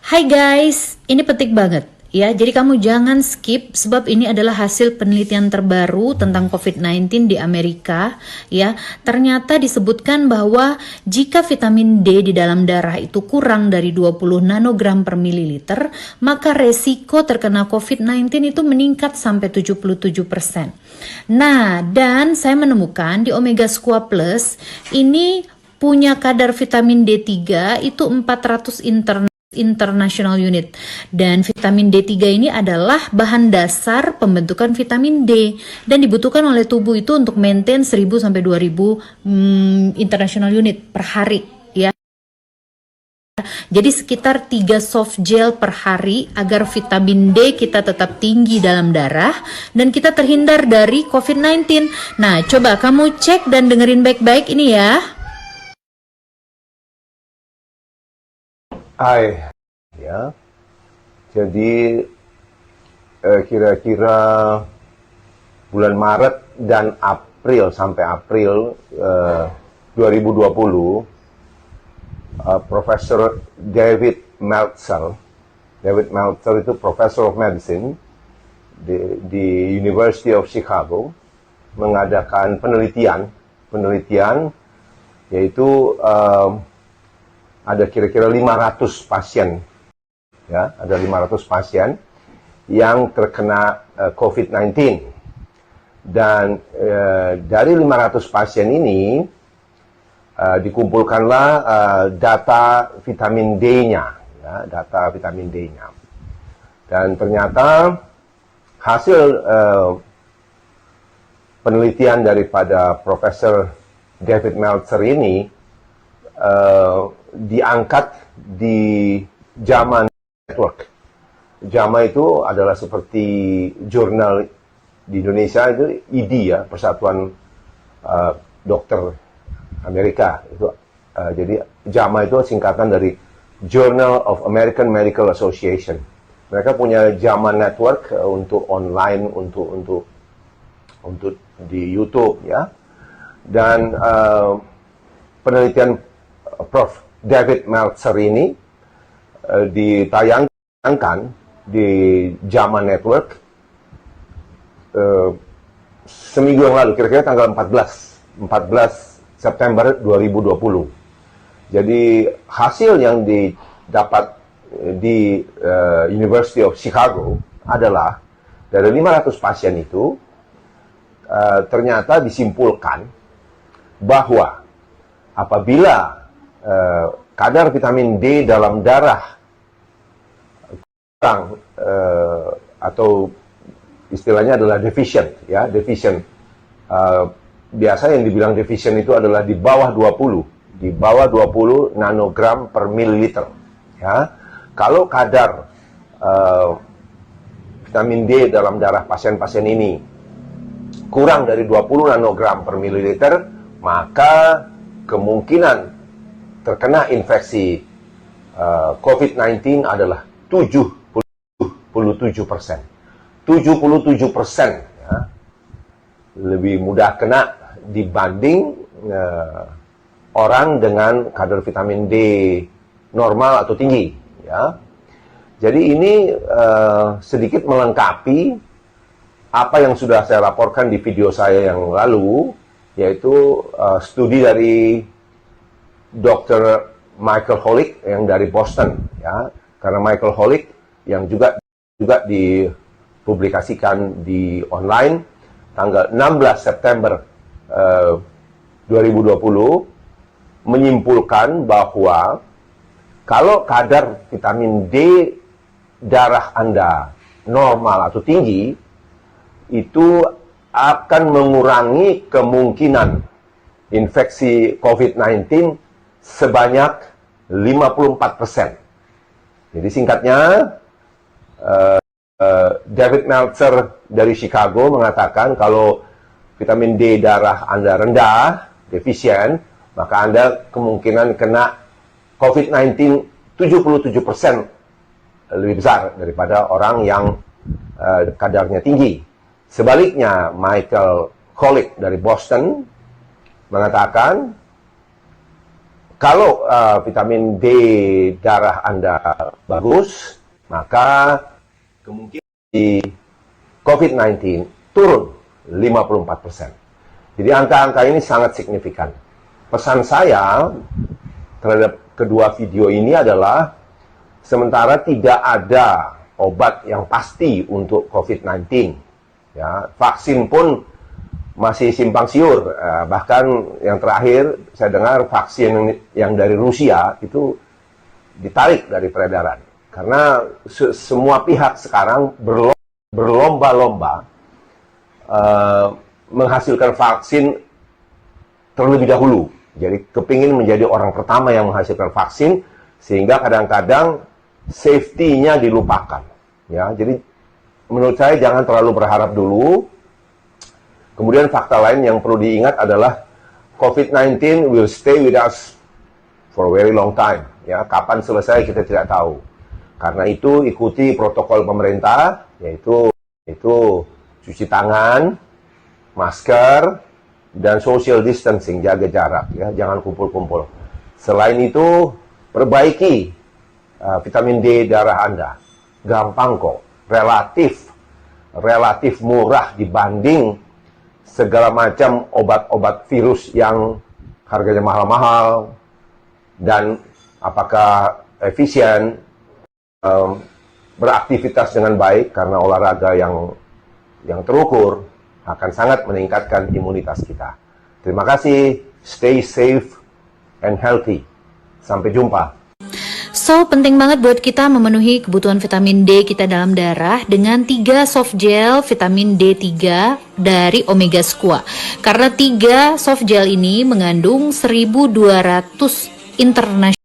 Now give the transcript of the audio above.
Hai guys, ini penting banget ya. Jadi kamu jangan skip sebab ini adalah hasil penelitian terbaru tentang COVID-19 di Amerika ya. Ternyata disebutkan bahwa jika vitamin D di dalam darah itu kurang dari 20 nanogram per mililiter, maka resiko terkena COVID-19 itu meningkat sampai 77%. Nah, dan saya menemukan di Omega Squam Plus ini punya kadar vitamin D3 itu 400 international unit, dan vitamin D3 ini adalah bahan dasar pembentukan vitamin D dan dibutuhkan oleh tubuh itu untuk maintain 1000 sampai 2000 international unit per hari ya. Jadi sekitar 3 soft gel per hari agar vitamin D kita tetap tinggi dalam darah dan kita terhindar dari COVID-19. Nah, coba kamu cek dan dengerin baik-baik ini ya. Hai, ya. Jadi kira-kira bulan Maret dan April sampai April 2020, Profesor David Meltzer itu Professor of Medicine di University of Chicago mengadakan penelitian yaitu ada kira-kira 500 pasien, ya, ada 500 pasien yang terkena COVID-19. Dan dari 500 pasien ini dikumpulkanlah data vitamin D-nya, ya, data vitamin D-nya. Dan ternyata hasil penelitian daripada Profesor David Meltzer ini diangkat di JAMA Network. JAMA itu adalah seperti jurnal di Indonesia itu ID, ya, Persatuan Dokter Amerika. Itu jadi JAMA itu singkatan dari Journal of American Medical Association. Mereka punya JAMA Network untuk online, untuk di YouTube, ya. Dan penelitian Prof. David Meltzer ini ditayangkan di JAMA Network seminggu yang lalu, kira-kira tanggal 14 September 2020. Jadi hasil yang didapat di University of Chicago adalah dari 500 pasien itu ternyata disimpulkan bahwa apabila kadar vitamin D dalam darah kurang atau istilahnya adalah deficient, ya, deficient. Biasa yang dibilang deficient itu adalah di bawah 20 nanogram per mililiter, ya. Kalau kadar vitamin D dalam darah pasien-pasien ini kurang dari 20 nanogram per mililiter, maka kemungkinan terkena infeksi COVID-19 adalah 77%. 77%, ya, lebih mudah kena dibanding orang dengan kadar vitamin D normal atau tinggi, ya. Jadi ini sedikit melengkapi apa yang sudah saya laporkan di video saya yang lalu, yaitu studi dari Dr. Michael Holick yang dari Boston, ya. Karena Michael Holick yang juga dipublikasikan di online tanggal 16 September 2020 menyimpulkan bahwa kalau kadar vitamin D darah Anda normal atau tinggi, itu akan mengurangi kemungkinan infeksi COVID-19 sebanyak 54%. Jadi singkatnya, David Meltzer dari Chicago mengatakan kalau vitamin D darah Anda rendah, defisien, maka Anda kemungkinan kena COVID-19 77% lebih besar daripada orang yang kadarnya tinggi. Sebaliknya, Michael Holick dari Boston mengatakan Kalau vitamin D darah Anda bagus, maka kemungkinan di COVID-19 turun 54%. Jadi angka-angka ini sangat signifikan. Pesan saya terhadap kedua video ini adalah, sementara tidak ada obat yang pasti untuk COVID-19, ya, vaksin pun masih simpang siur. Bahkan yang terakhir saya dengar vaksin yang dari Rusia itu ditarik dari peredaran karena semua pihak sekarang berlomba-lomba menghasilkan vaksin terlebih dahulu. Jadi kepingin menjadi orang pertama yang menghasilkan vaksin, sehingga kadang-kadang safety-nya dilupakan. Ya, jadi menurut saya jangan terlalu berharap dulu. Kemudian fakta lain yang perlu diingat adalah COVID-19 will stay with us for a very long time. Ya, kapan selesai kita tidak tahu. Karena itu ikuti protokol pemerintah, yaitu cuci tangan, masker, dan social distancing, jaga jarak, ya, jangan kumpul-kumpul. Selain itu, perbaiki vitamin D darah Anda. Gampang kok, relatif murah dibanding segala macam obat-obat virus yang harganya mahal-mahal, dan apakah efisien, beraktivitas dengan baik karena olahraga yang terukur akan sangat meningkatkan imunitas kita. Terima kasih, stay safe and healthy. Sampai jumpa. So, penting banget buat kita memenuhi kebutuhan vitamin D kita dalam darah dengan 3 soft gel vitamin D3 dari Omega Squad. Karena 3 soft gel ini mengandung 1200 internasional